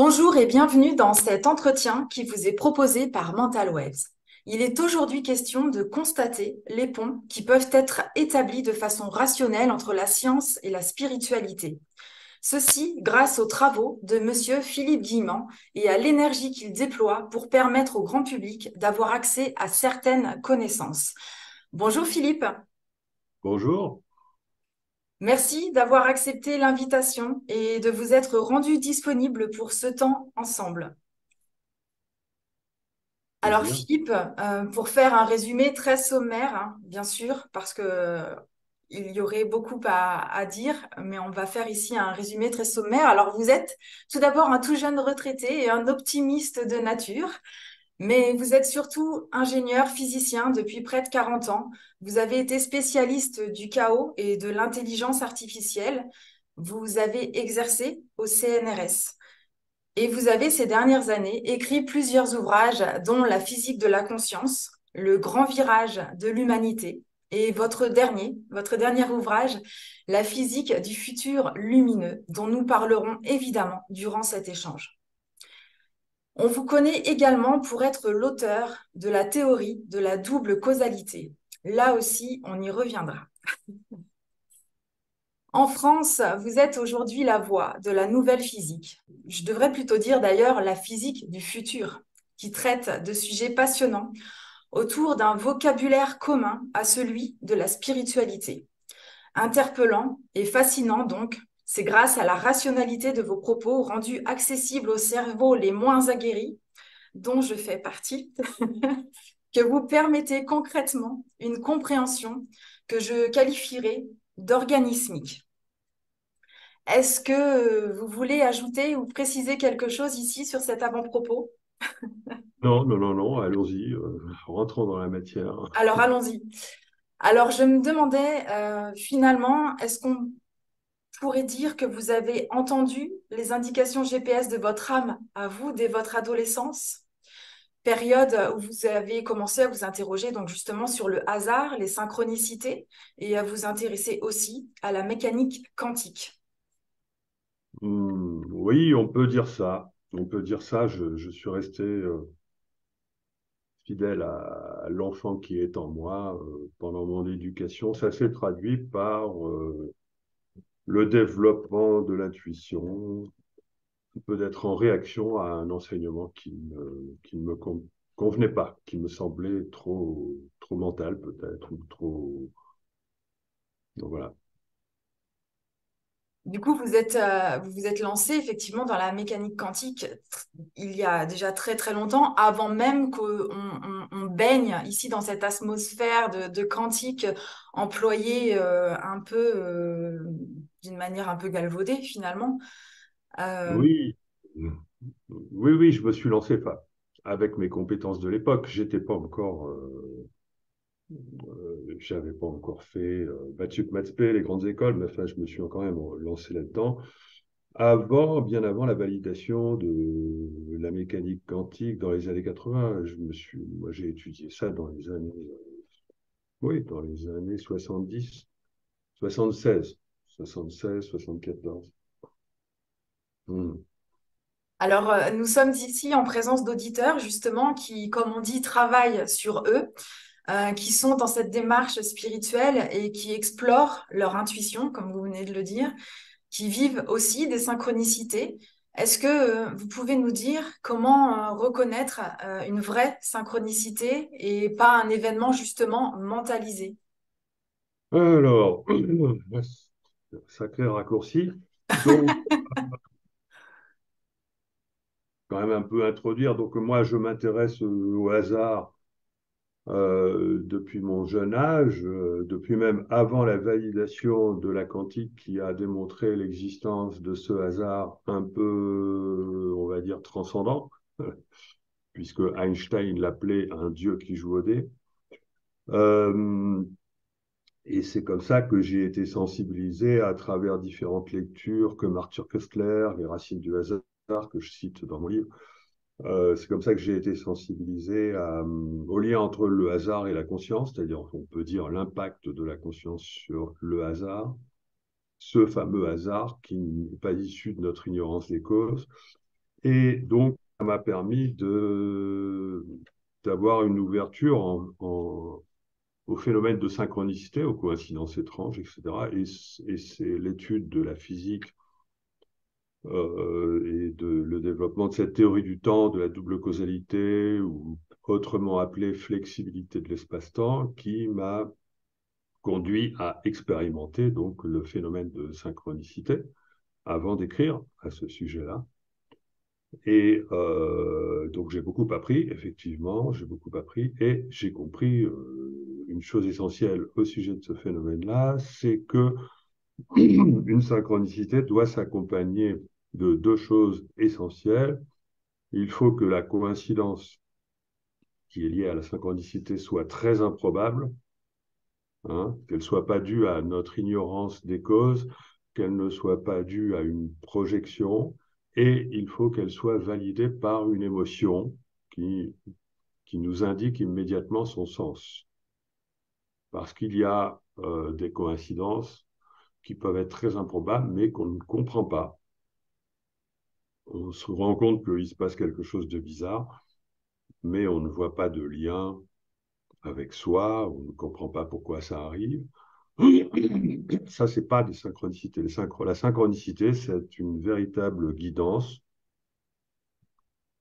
Bonjour et bienvenue dans cet entretien qui vous est proposé par Mental Waves. Il est aujourd'hui question de constater les ponts qui peuvent être établis de façon rationnelle entre la science et la spiritualité. Ceci grâce aux travaux de Monsieur Philippe Guillemant et à l'énergie qu'il déploie pour permettre au grand public d'avoir accès à certaines connaissances. Bonjour Philippe, Bonjour, merci d'avoir accepté l'invitation et de vous être rendu disponible pour ce temps ensemble. Alors plaisir. Philippe, pour faire un résumé très sommaire, hein, bien sûr, parce que il y aurait beaucoup à dire, mais on va faire ici un résumé très sommaire. Alors vous êtes tout d'abord un tout jeune retraité et un optimiste de nature, mais vous êtes surtout ingénieur physicien depuis près de 40 ans. Vous avez été spécialiste du chaos et de l'intelligence artificielle. Vous avez exercé au CNRS. Et vous avez ces dernières années écrit plusieurs ouvrages, dont La physique de la conscience, Le grand virage de l'humanité, et votre dernier ouvrage, La physique du futur lumineux, dont nous parlerons évidemment durant cet échange. On vous connaît également pour être l'auteur de la théorie de la double causalité. Là aussi, on y reviendra. En France, vous êtes aujourd'hui la voix de la nouvelle physique. Je devrais plutôt dire d'ailleurs la physique du futur, qui traite de sujets passionnants autour d'un vocabulaire commun à celui de la spiritualité. Interpellant et fascinant donc, c'est grâce à la rationalité de vos propos rendus accessibles aux cerveaux les moins aguerris, dont je fais partie, que vous permettez concrètement une compréhension que je qualifierais d'organismique. Est-ce que vous voulez ajouter ou préciser quelque chose ici sur cet avant-propos? Non, non, non, non, allons-y, rentrons dans la matière. Alors, allons-y. Alors, je me demandais finalement, est-ce qu'on pourrait dire que vous avez entendu les indications GPS de votre âme à vous dès votre adolescence, période où vous avez commencé à vous interroger donc justement sur le hasard, les synchronicités et à vous intéresser aussi à la mécanique quantique. Oui, on peut dire ça. On peut dire ça. Je suis resté fidèle à l'enfant qui est en moi pendant mon éducation. Ça s'est traduit par le développement de l'intuition, peut-être en réaction à un enseignement qui ne me convenait pas, qui me semblait trop mental peut-être, ou trop... Donc voilà. Du coup, vous vous êtes lancé effectivement dans la mécanique quantique il y a déjà très très longtemps, avant même qu'on baigne ici dans cette atmosphère de quantique employée un peu d'une manière un peu galvaudée finalement. Euh, Oui, oui, oui, je me suis lancé avec mes compétences de l'époque. J'avais pas encore fait Mathsup, Maths P, les grandes écoles, mais enfin, je me suis quand même lancé là-dedans. Bien avant la validation de la mécanique quantique dans les années 80, moi, j'ai étudié ça dans les années 70, 76, 76, 74. Hmm. alors, nous sommes ici en présence d'auditeurs justement qui, comme on dit, travaillent sur eux, qui sont dans cette démarche spirituelle et qui explorent leur intuition, comme vous venez de le dire, qui vivent aussi des synchronicités. Est-ce que vous pouvez nous dire comment reconnaître une vraie synchronicité et pas un événement justement mentalisé? Alors, sacré raccourci. Donc, quand même un peu introduire. Donc moi, je m'intéresse au hasard depuis mon jeune âge, depuis même avant la validation de la quantique qui a démontré l'existence de ce hasard un peu, on va dire, transcendant, puisque Einstein l'appelait un dieu qui joue au dé. Euh, et c'est comme ça que j'ai été sensibilisé à travers différentes lectures comme Arthur Koestler, Les racines du hasard, que je cite dans mon livre. C'est comme ça que j'ai été sensibilisé au lien entre le hasard et la conscience, c'est-à-dire, on peut dire, l'impact de la conscience sur le hasard, ce fameux hasard qui n'est pas issu de notre ignorance des causes. Et donc, ça m'a permis d'avoir une ouverture au phénomène de synchronicité, aux coïncidences étranges, etc. Et c'est l'étude de la physique le développement de cette théorie du temps, de la double causalité, ou autrement appelée flexibilité de l'espace-temps, qui m'a conduit à expérimenter donc le phénomène de synchronicité avant d'écrire à ce sujet-là. Et donc j'ai beaucoup appris, effectivement, j'ai beaucoup appris, et j'ai compris une chose essentielle au sujet de ce phénomène-là, c'est que une synchronicité doit s'accompagner de deux choses essentielles. Il faut que la coïncidence qui est liée à la synchronicité soit très improbable, hein, qu'elle ne soit pas due à notre ignorance des causes, qu'elle ne soit pas due à une projection, et il faut qu'elle soit validée par une émotion qui, qui nous indique immédiatement son sens. Parce qu'il y a des coïncidences qui peuvent être très improbables, mais qu'on ne comprend pas. On se rend compte qu'il se passe quelque chose de bizarre, mais on ne voit pas de lien avec soi, on ne comprend pas pourquoi ça arrive. Ça, c'est pas des synchronicités. La synchronicité, c'est une véritable guidance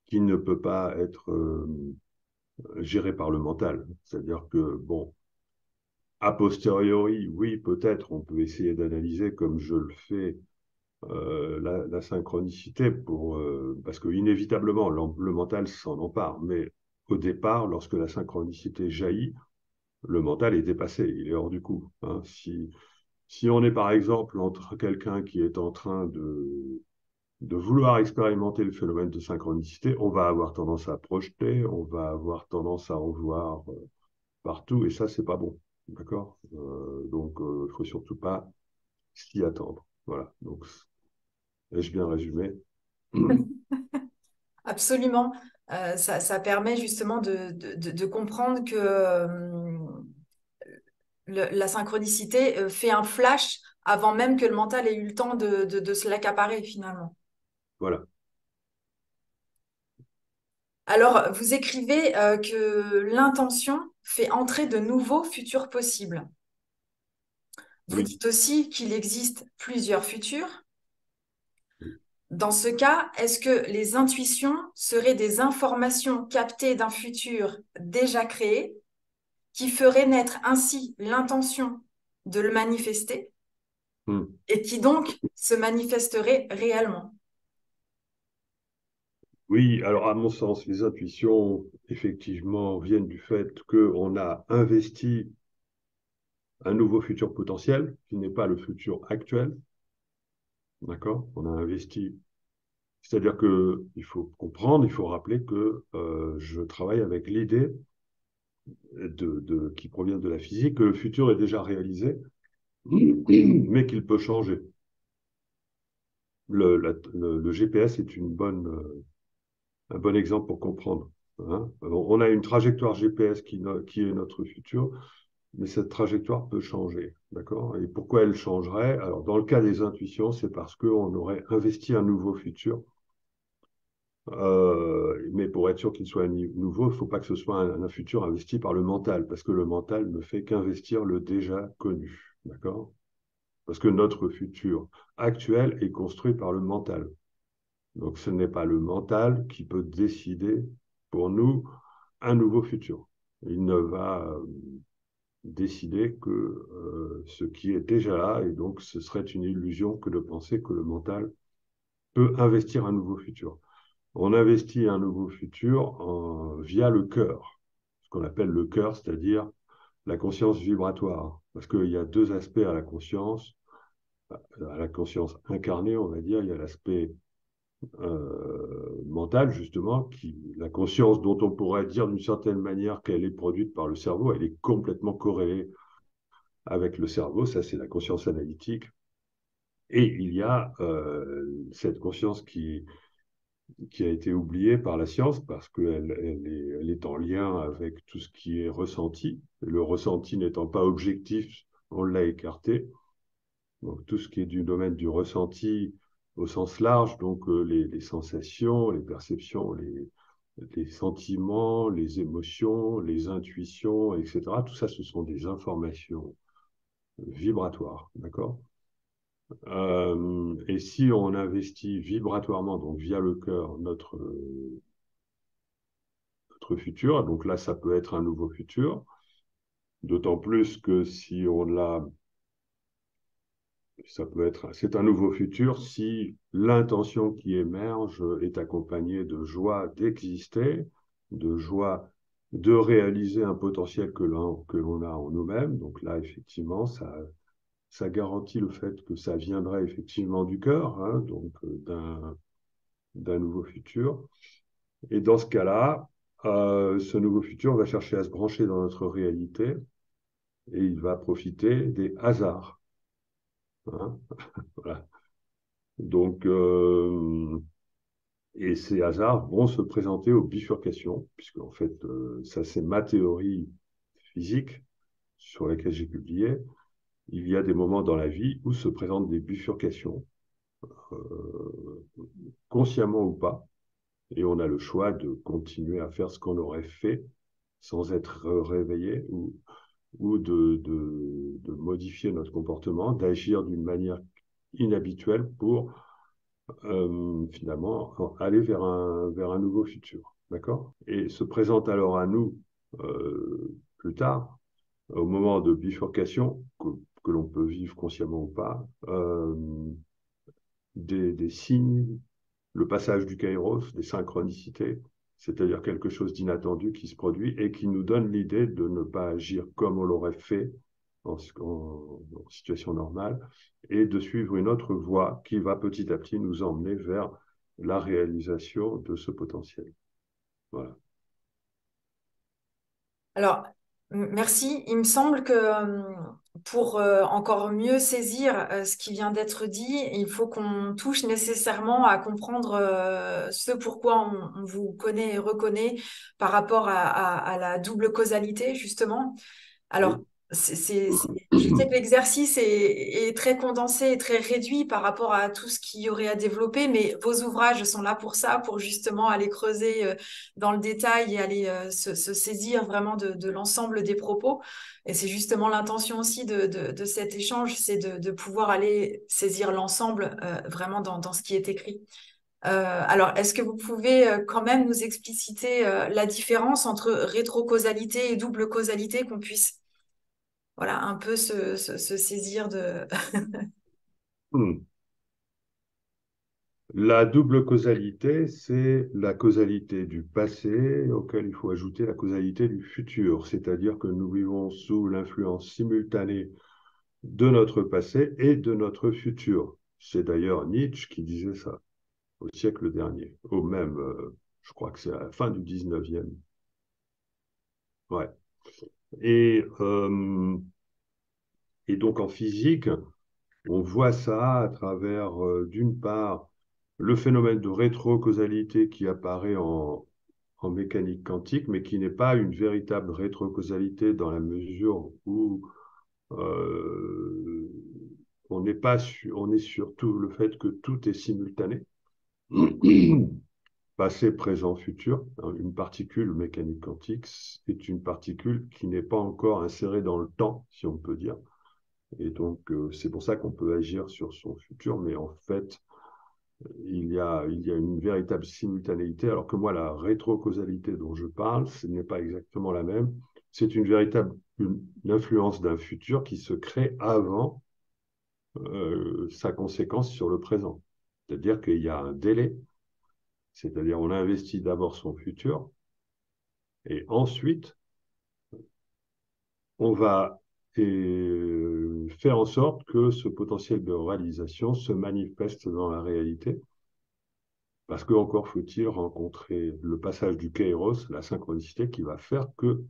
qui ne peut pas être gérée par le mental. C'est-à-dire que, bon, a posteriori, oui, peut-être, on peut essayer d'analyser comme je le fais la synchronicité parce que inévitablement le mental s'en empare. Mais au départ, lorsque la synchronicité jaillit, le mental est dépassé, il est hors du coup, hein. Si on est par exemple entre quelqu'un qui est en train de vouloir expérimenter le phénomène de synchronicité, on va avoir tendance à projeter, on va avoir tendance à en voir partout, et ça, c'est pas bon. D'accord. Donc, il faut surtout pas s'y attendre. Voilà. Donc, ai-je bien résumé? Absolument. Ça permet justement de comprendre que la synchronicité fait un flash avant même que le mental ait eu le temps de se l'accaparer finalement. Voilà. Alors, vous écrivez que l'intention fait entrer de nouveaux futurs possibles. Vous Oui. dites aussi qu'il existe plusieurs futurs. Oui. Dans ce cas, est-ce que les intuitions seraient des informations captées d'un futur déjà créé qui ferait naître ainsi l'intention de le manifester Hmm. et qui donc se manifesterait réellement? Oui, alors à mon sens, les intuitions, effectivement, viennent du fait qu'on a investi un nouveau futur potentiel, qui n'est pas le futur actuel. D'accord? On a investi. C'est-à-dire qu'il faut comprendre, il faut rappeler que je travaille avec l'idée qui provient de la physique, que le futur est déjà réalisé, mais qu'il peut changer. Le GPS est un bon exemple pour comprendre, hein. On a une trajectoire GPS qui est notre futur, mais cette trajectoire peut changer. D'accord? Et pourquoi elle changerait? Alors, dans le cas des intuitions, c'est parce qu'on aurait investi un nouveau futur. Mais pour être sûr qu'il soit nouveau, il ne faut pas que ce soit un futur investi par le mental, parce que le mental ne fait qu'investir le déjà connu. D'accord? Parce que notre futur actuel est construit par le mental. Donc ce n'est pas le mental qui peut décider pour nous un nouveau futur. Il ne va décider que ce qui est déjà là, et donc ce serait une illusion que de penser que le mental peut investir un nouveau futur. On investit un nouveau futur via le cœur, ce qu'on appelle le cœur, c'est-à-dire la conscience vibratoire. Parce qu'il y a deux aspects à la conscience incarnée, on va dire. Il y a l'aspect mentale, justement, la conscience dont on pourrait dire d'une certaine manière qu'elle est produite par le cerveau, elle est complètement corrélée avec le cerveau, ça c'est la conscience analytique. Et il y a cette conscience qui a été oubliée par la science parce elle est en lien avec tout ce qui est ressenti. Le ressenti n'étant pas objectif, on l'a écarté. Donc tout ce qui est du domaine du ressenti, au sens large, donc les sensations, les perceptions, les sentiments, les émotions, les intuitions, etc. Tout ça, ce sont des informations vibratoires, d'accord? Et si on investit vibratoirement, donc via le cœur, notre futur, donc là, ça peut être un nouveau futur, d'autant plus que si on l'a, c'est un nouveau futur si l'intention qui émerge est accompagnée de joie d'exister, de joie de réaliser un potentiel que l'on a en nous-mêmes. Donc là, effectivement, ça garantit le fait que ça viendrait effectivement du cœur, hein, donc d'un nouveau futur. Et dans ce cas-là, ce nouveau futur va chercher à se brancher dans notre réalité et il va profiter des hasards, hein. Voilà. Donc, et ces hasards vont se présenter aux bifurcations, puisque en fait, ça c'est ma théorie physique sur laquelle j'ai publié. Il y a des moments dans la vie où se présentent des bifurcations, euh, consciemment ou pas, et on a le choix de continuer à faire ce qu'on aurait fait sans être réveillé ou de modifier notre comportement, d'agir d'une manière inhabituelle pour finalement aller vers un nouveau futur. D'accord? Et se présente alors à nous plus tard, au moment de bifurcation, que l'on peut vivre consciemment ou pas, des signes, le passage du kairos, des synchronicités, c'est-à-dire quelque chose d'inattendu qui se produit et qui nous donne l'idée de ne pas agir comme on l'aurait fait en situation normale et de suivre une autre voie qui va petit à petit nous emmener vers la réalisation de ce potentiel. Voilà. Alors, merci. Il me semble que pour encore mieux saisir ce qui vient d'être dit, il faut qu'on touche nécessairement à comprendre ce pourquoi on vous connaît et reconnaît par rapport à la double causalité, justement. Alors, Oui. je sais que l'exercice est très condensé et très réduit par rapport à tout ce qu'il y aurait à développer, mais vos ouvrages sont là pour ça, pour justement aller creuser dans le détail et aller se saisir vraiment de l'ensemble des propos. Et c'est justement l'intention aussi de cet échange, c'est de pouvoir aller saisir l'ensemble vraiment dans ce qui est écrit. Alors, est-ce que vous pouvez quand même nous expliciter la différence entre rétrocausalité et double causalité, qu'on puisse voilà, un peu se saisir de... La double causalité, c'est la causalité du passé auquel il faut ajouter la causalité du futur, c'est-à-dire que nous vivons sous l'influence simultanée de notre passé et de notre futur. C'est d'ailleurs Nietzsche qui disait ça au siècle dernier, au même, je crois que c'est à la fin du 19e. Ouais. Et, euh, et donc en physique, on voit ça à travers, d'une part, le phénomène de rétrocausalité qui apparaît en mécanique quantique, mais qui n'est pas une véritable rétrocausalité dans la mesure où euh, on n'est pas on est sur tout le fait que tout est simultané, passé, présent, futur. Une particule mécanique quantique est une particule qui n'est pas encore insérée dans le temps, si on peut dire. Et donc, c'est pour ça qu'on peut agir sur son futur, mais en fait, il y a une véritable simultanéité, alors que moi, la rétrocausalité dont je parle, ce n'est pas exactement la même. C'est une véritable une influence d'un futur qui se crée avant sa conséquence sur le présent. C'est-à-dire qu'il y a un délai, c'est-à-dire on investit d'abord son futur, et ensuite, on va faire en sorte que ce potentiel de réalisation se manifeste dans la réalité. Parce que encore faut-il rencontrer le passage du kairos, la synchronicité, qui va faire que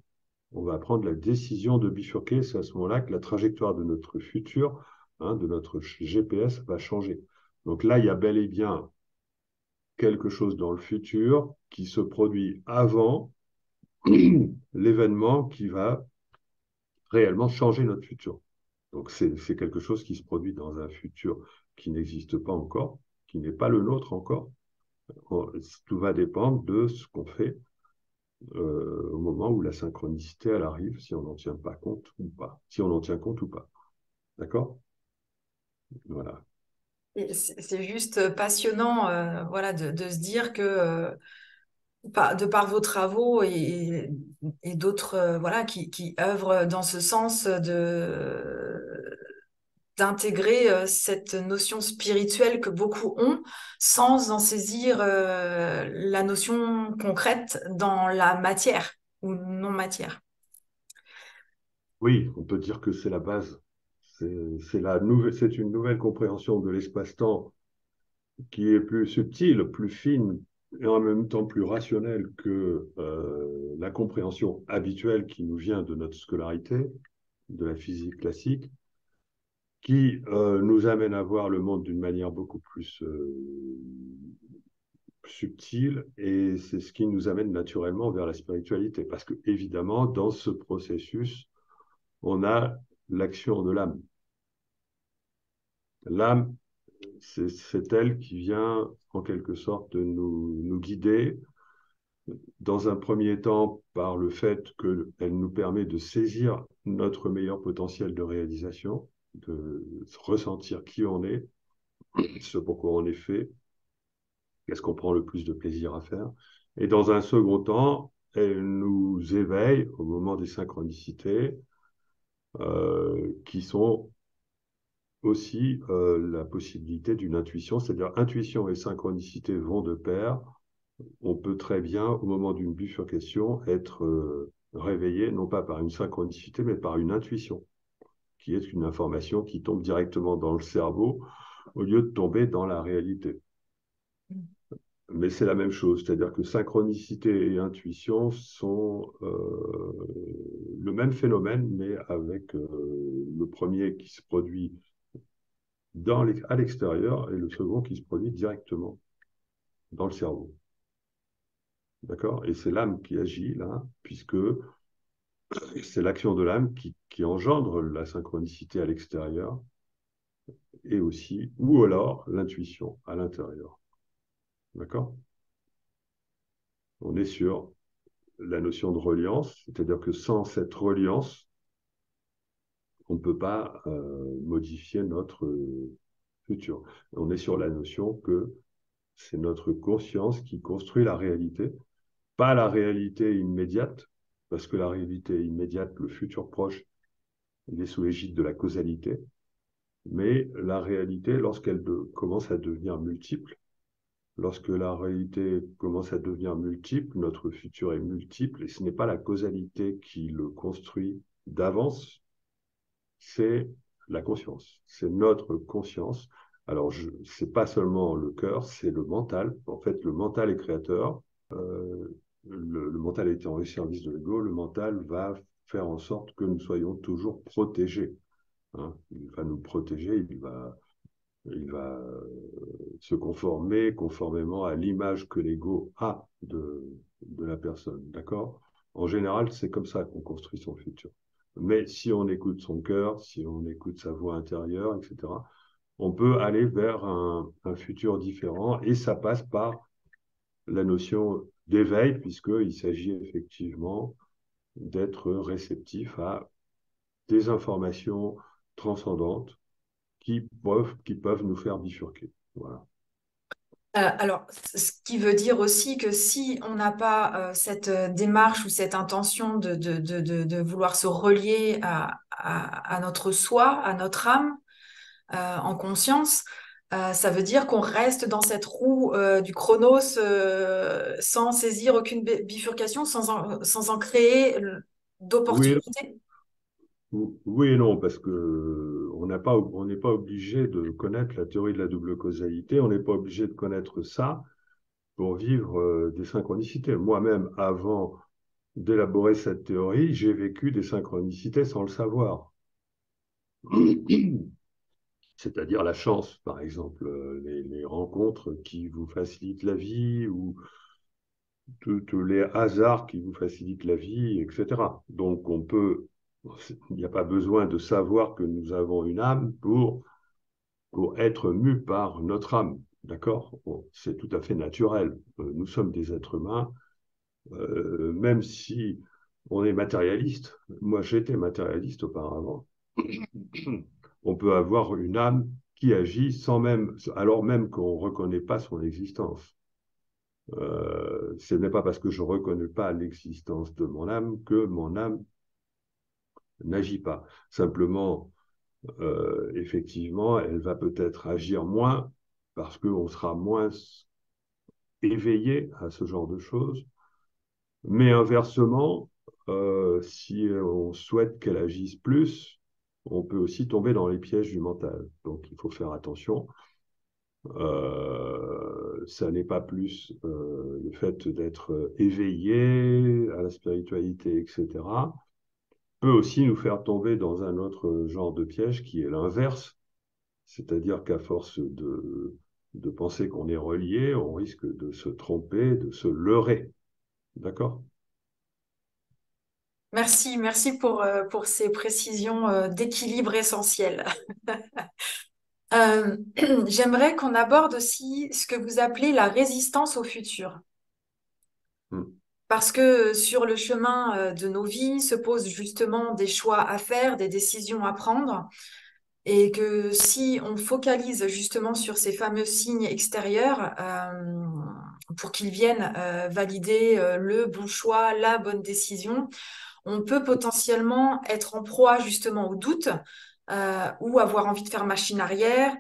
on va prendre la décision de bifurquer. C'est à ce moment-là que la trajectoire de notre futur, hein, de notre GPS, va changer. Donc là, il y a bel et bien quelque chose dans le futur qui se produit avant l'événement qui va réellement changer notre futur. Donc c'est quelque chose qui se produit dans un futur qui n'existe pas encore. qui n'est pas le nôtre encore. Tout va dépendre de ce qu'on fait au moment où la synchronicité elle arrive, si on n'en tient pas compte ou pas, si on en tient compte ou pas. D'accord? Voilà. Et c'est juste passionnant, voilà, de se dire que de par vos travaux et d'autres, voilà, qui œuvrent dans ce sens d'intégrer cette notion spirituelle que beaucoup ont sans en saisir la notion concrète dans la matière ou non matière. Oui, on peut dire que c'est la base. C'est une nouvelle compréhension de l'espace-temps qui est plus subtile, plus fine et en même temps plus rationnelle que la compréhension habituelle qui nous vient de notre scolarité, de la physique classique, qui nous amène à voir le monde d'une manière beaucoup plus subtile, et c'est ce qui nous amène naturellement vers la spiritualité. Parce que, évidemment, dans ce processus, on a l'action de l'âme. L'âme, c'est elle qui vient en quelque sorte de nous guider, dans un premier temps par le fait qu'elle nous permet de saisir notre meilleur potentiel de réalisation, de ressentir qui on est, ce pourquoi on est fait, qu'est-ce qu'on prend le plus de plaisir à faire. Et dans un second temps, elle nous éveille au moment des synchronicités, qui sont aussi la possibilité d'une intuition, c'est-à-dire intuition et synchronicité vont de pair. On peut très bien, au moment d'une bifurcation, être réveillé, non pas par une synchronicité, mais par une intuition, qui est une information qui tombe directement dans le cerveau au lieu de tomber dans la réalité. Mais c'est la même chose, c'est-à-dire que synchronicité et intuition sont le même phénomène, mais avec le premier qui se produit à l'extérieur et le second qui se produit directement dans le cerveau. D'accord? Et c'est l'âme qui agit là, puisque c'est l'action de l'âme qui engendre la synchronicité à l'extérieur et aussi, ou alors l'intuition à l'intérieur. D'accord? On est sur la notion de reliance, c'est-à-dire que sans cette reliance, on ne peut pas modifier notre futur. On est sur la notion que c'est notre conscience qui construit la réalité, pas la réalité immédiate, parce que la réalité immédiate, le futur proche, il est sous l'égide de la causalité, mais la réalité, lorsqu'elle commence à devenir multiple, lorsque la réalité commence à devenir multiple, notre futur est multiple, et ce n'est pas la causalité qui le construit d'avance, c'est la conscience, c'est notre conscience. Alors, c'est pas seulement le cœur, c'est le mental. En fait, le mental est créateur. Le mental étant au service de l'ego, le mental va faire en sorte que nous soyons toujours protégés. Hein. Il va nous protéger, il va se conformer conformément à l'image que l'ego a de la personne. D'accord? En général, c'est comme ça qu'on construit son futur. Mais si on écoute son cœur, si on écoute sa voix intérieure, etc., on peut aller vers un futur différent et ça passe par la notion d'éveil, puisqu'il s'agit effectivement d'être réceptif à des informations transcendantes qui peuvent nous faire bifurquer. Voilà. Alors, ce qui veut dire aussi que si on n'a pas cette démarche ou cette intention de vouloir se relier à notre soi, à notre âme, en conscience, ça veut dire qu'on reste dans cette roue du chronos sans saisir aucune bifurcation, sans en créer Oui, d'opportunités. oui et non, parce que on n'est pas obligé de connaître la théorie de la double causalité, on n'est pas obligé de connaître ça pour vivre des synchronicités. Moi-même, avant d'élaborer cette théorie, j'ai vécu des synchronicités sans le savoir. C'est-à-dire la chance, par exemple, les rencontres qui vous facilitent la vie ou tous les hasards qui vous facilitent la vie, etc. Donc, il n'y a pas besoin de savoir que nous avons une âme pour être mu par notre âme. D'accord? Bon, c'est tout à fait naturel. Nous sommes des êtres humains, même si on est matérialiste. Moi, j'étais matérialiste auparavant. On peut avoir une âme qui agit sans même, alors même qu'on ne reconnaît pas son existence. Ce n'est pas parce que je ne reconnais pas l'existence de mon âme que mon âme n'agit pas. Simplement, effectivement, elle va peut-être agir moins parce qu'on sera moins éveillé à ce genre de choses. Mais inversement, si on souhaite qu'elle agisse plus, on peut aussi tomber dans les pièges du mental. Donc, il faut faire attention. Ça n'est pas plus le fait d'être éveillé à la spiritualité, etc., peut aussi nous faire tomber dans un autre genre de piège qui est l'inverse, c'est-à-dire qu'à force de penser qu'on est relié, on risque de se tromper, de se leurrer. D'accord? Merci pour ces précisions d'équilibre essentielles. J'aimerais qu'on aborde aussi ce que vous appelez la résistance au futur. Hmm. Parce que sur le chemin de nos vies se posent justement des choix à faire, des décisions à prendre, et que si on focalise justement sur ces fameux signes extérieurs pour qu'ils viennent valider le bon choix, la bonne décision, on peut potentiellement être en proie justement au doute ou avoir envie de faire machine arrière.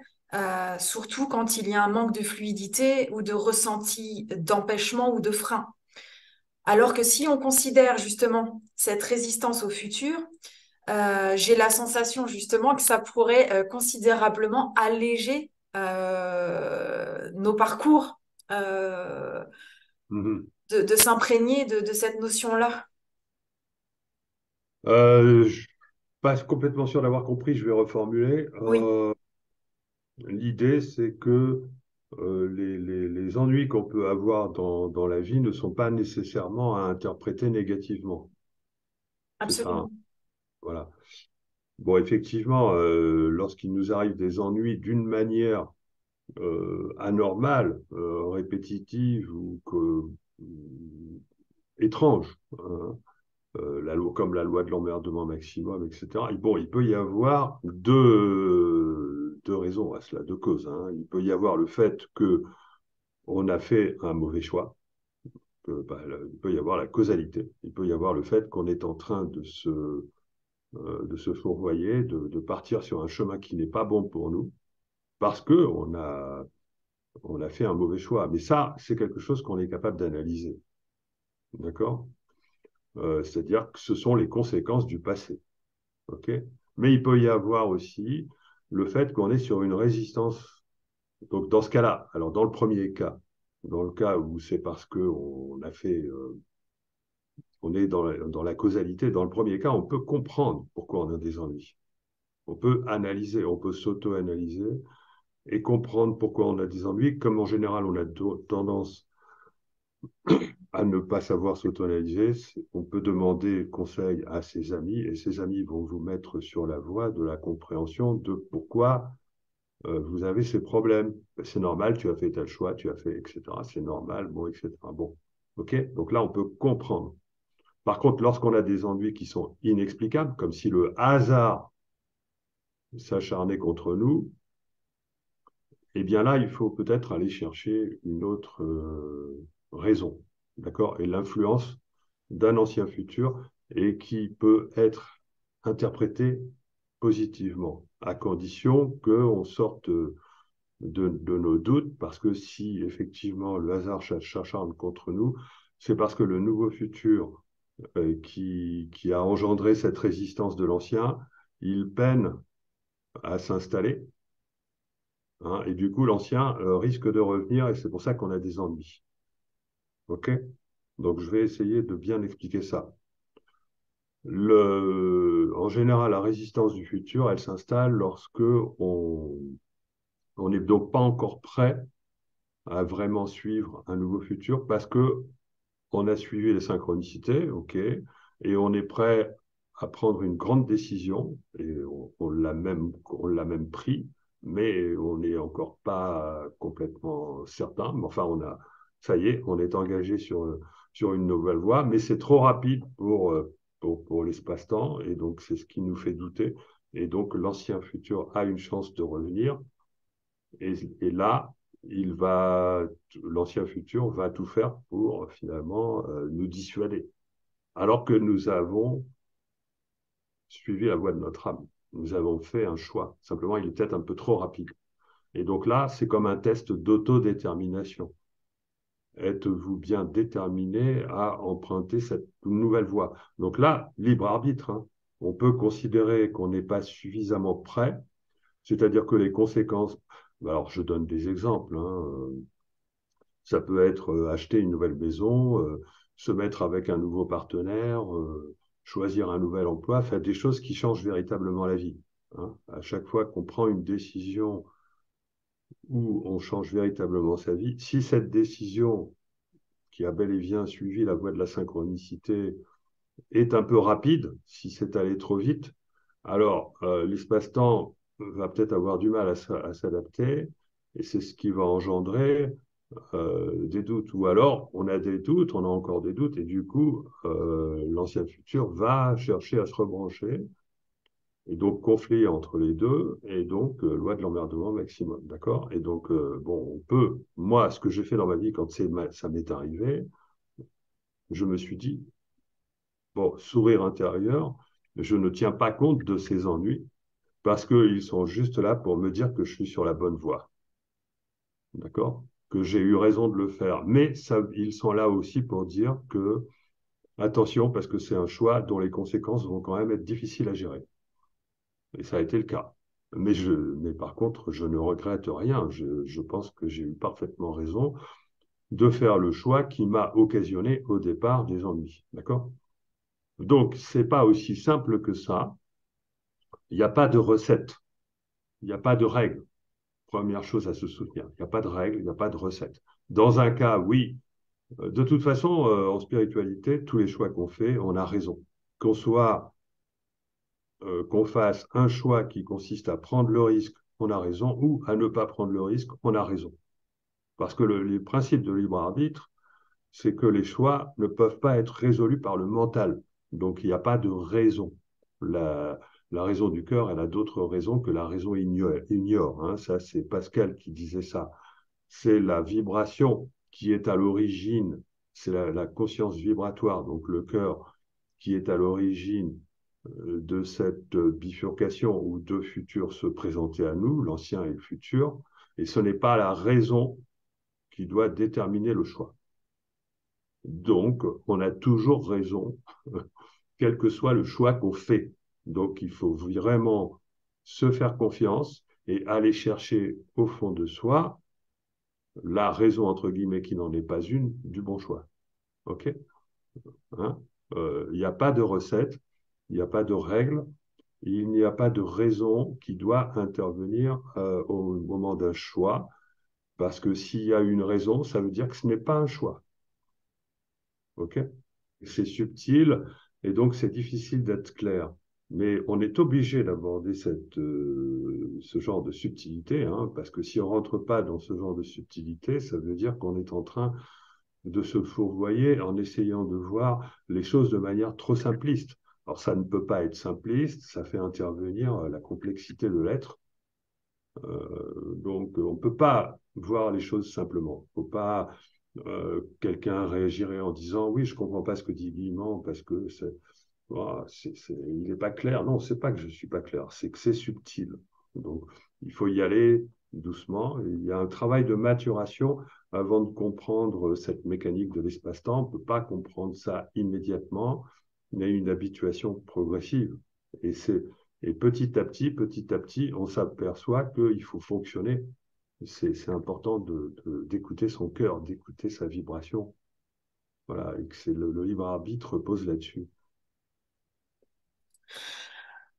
Surtout quand il y a un manque de fluidité ou de ressenti d'empêchement ou de frein. Alors que si on considère justement cette résistance au futur, j'ai la sensation justement que ça pourrait considérablement alléger nos parcours, euh, Mhm. de s'imprégner de cette notion-là. Je suis pas complètement sûr d'avoir compris, je vais reformuler. Oui, L'idée, c'est que les ennuis qu'on peut avoir dans la vie ne sont pas nécessairement à interpréter négativement. C'est ça, hein. absolument. Voilà. Bon, effectivement, lorsqu'il nous arrive des ennuis d'une manière anormale, répétitive étrange, hein, comme la loi de l'emmerdement maximum, etc. Et bon, il peut y avoir deux raisons à cela, deux causes, hein. Il peut y avoir le fait que on a fait un mauvais choix. Il peut y avoir la causalité. Il peut y avoir le fait qu'on est en train de se fourvoyer, de partir sur un chemin qui n'est pas bon pour nous, parce on a fait un mauvais choix. Mais ça, c'est quelque chose qu'on est capable d'analyser. D'accord? C'est-à-dire que ce sont les conséquences du passé. OK? Mais il peut y avoir aussi le fait qu'on est sur une résistance. Donc, dans ce cas-là, alors dans le premier cas, dans le cas où c'est parce qu'on a fait, on est dans la causalité, dans le premier cas, on peut comprendre pourquoi on a des ennuis. On peut analyser, on peut s'auto-analyser et comprendre pourquoi on a des ennuis. Comme en général, on a tendance à ne pas savoir s'auto-analyser, on peut demander conseil à ses amis et ses amis vont vous mettre sur la voie de la compréhension de pourquoi vous avez ces problèmes. Ben, c'est normal, tu as fait tel choix, tu as fait, etc. C'est normal, bon, etc. Bon, ok. Donc là, on peut comprendre. Par contre, lorsqu'on a des ennuis qui sont inexplicables, comme si le hasard s'acharnait contre nous, eh bien là, il faut peut-être aller chercher une autre raison, d'accord? Et l'influence d'un ancien futur et qui peut être interprété positivement, à condition qu'on sorte de nos doutes, parce que si effectivement le hasard s'acharne contre nous, c'est parce que le nouveau futur qui a engendré cette résistance de l'ancien, il peine à s'installer, hein, et du coup l'ancien risque de revenir, et c'est pour ça qu'on a des ennuis. OK? Donc je vais essayer de bien expliquer ça. En général, la résistance du futur, elle s'installe lorsque on n'est donc pas encore prêt à vraiment suivre un nouveau futur parce que on a suivi les synchronicités, ok, et on est prêt à prendre une grande décision et on l'a même pris, mais on n'est encore pas complètement certain. Mais enfin, ça y est, on est engagé sur une nouvelle voie, mais c'est trop rapide pour l'espace-temps, et donc c'est ce qui nous fait douter. Et donc l'ancien futur a une chance de revenir, et là, l'ancien futur va tout faire pour finalement nous dissuader, alors que nous avons suivi la voie de notre âme. Nous avons fait un choix. Simplement, il est peut-être un peu trop rapide. Et donc là, c'est comme un test d'autodétermination. Êtes-vous bien déterminé à emprunter cette nouvelle voie? Donc là, libre arbitre, hein. On peut considérer qu'on n'est pas suffisamment prêt, c'est-à-dire que les conséquences, alors je donne des exemples, hein. Ça peut être acheter une nouvelle maison, se mettre avec un nouveau partenaire, choisir un nouvel emploi, faire des choses qui changent véritablement la vie, hein. À chaque fois qu'on prend une décision où on change véritablement sa vie, si cette décision, qui a bel et bien suivi la voie de la synchronicité, est un peu rapide, si c'est allé trop vite, alors l'espace-temps va peut-être avoir du mal à s'adapter, et c'est ce qui va engendrer des doutes. Ou alors, on a des doutes, on a encore des doutes, et du coup, l'ancien futur va chercher à se rebrancher, et donc conflit entre les deux, et donc loi de l'emmerdement maximum, d'accord? Et donc, bon, moi, ce que j'ai fait dans ma vie quand ça m'est arrivé, je me suis dit, bon, sourire intérieur, je ne tiens pas compte de ces ennuis, parce qu'ils sont juste là pour me dire que je suis sur la bonne voie, d'accord? Que j'ai eu raison de le faire. Mais ça, ils sont là aussi pour dire que, attention, parce que c'est un choix dont les conséquences vont quand même être difficiles à gérer. Et ça a été le cas. Mais par contre, je ne regrette rien. Je pense que j'ai eu parfaitement raison de faire le choix qui m'a occasionné au départ des ennuis. D'accord? Donc, c'est pas aussi simple que ça. Il n'y a pas de recette. Il n'y a pas de règle. Première chose à se soutenir. Il n'y a pas de règle, il n'y a pas de recette. Dans un cas, oui. De toute façon, en spiritualité, tous les choix qu'on fait, on a raison. Qu'on soit qu'on fasse un choix qui consiste à prendre le risque, on a raison, ou à ne pas prendre le risque, on a raison. Parce que les principes de libre arbitre, c'est que les choix ne peuvent pas être résolus par le mental. Donc, il n'y a pas de raison. La, la raison du cœur, elle a d'autres raisons que la raison ignore, hein. Ça, c'est Pascal qui disait ça. C'est la vibration qui est à l'origine, c'est la conscience vibratoire, donc le cœur, qui est à l'origine de cette bifurcation où deux futurs se présentaient à nous, l'ancien et le futur, et ce n'est pas la raison qui doit déterminer le choix. Donc, on a toujours raison, quel que soit le choix qu'on fait. Donc, il faut vraiment se faire confiance et aller chercher au fond de soi la raison, entre guillemets, qui n'en est pas une, du bon choix. OK? Hein? Il n'y a pas de recette, il n'y a pas de règle, il n'y a pas de raison qui doit intervenir au moment d'un choix, parce que s'il y a une raison, ça veut dire que ce n'est pas un choix. OK? C'est subtil et donc c'est difficile d'être clair. Mais on est obligé d'aborder ce genre de subtilité, hein, parce que si on ne rentre pas dans ce genre de subtilité, ça veut dire qu'on est en train de se fourvoyer en essayant de voir les choses de manière trop simpliste. Alors ça ne peut pas être simpliste, ça fait intervenir la complexité de l'être. Donc on ne peut pas voir les choses simplement. Faut pas quelqu'un réagirait en disant oui, je ne comprends pas ce que dit Guillemot parce que il n'est pas clair. Non, c'est pas que je ne suis pas clair, c'est que c'est subtil. Donc, il faut y aller doucement. Il y a un travail de maturation avant de comprendre cette mécanique de l'espace-temps. On ne peut pas comprendre ça immédiatement. Il y a une habituation progressive. Et, et petit à petit, on s'aperçoit qu'il faut fonctionner. C'est important d'écouter son cœur, d'écouter sa vibration. Voilà, et que le libre arbitre repose là-dessus.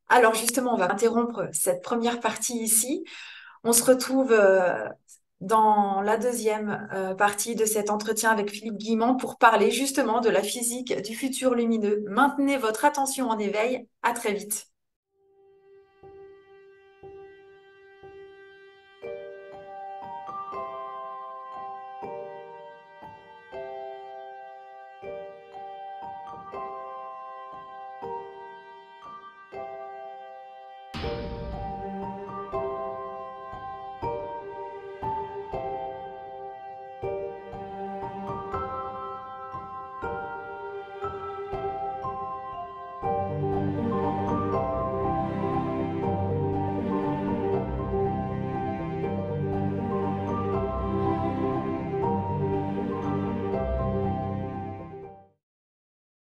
Alors justement, on va interrompre cette première partie ici. On se retrouve dans la deuxième partie de cet entretien avec Philippe Guimand pour parler justement de la physique du futur lumineux. Maintenez votre attention en éveil. À très vite.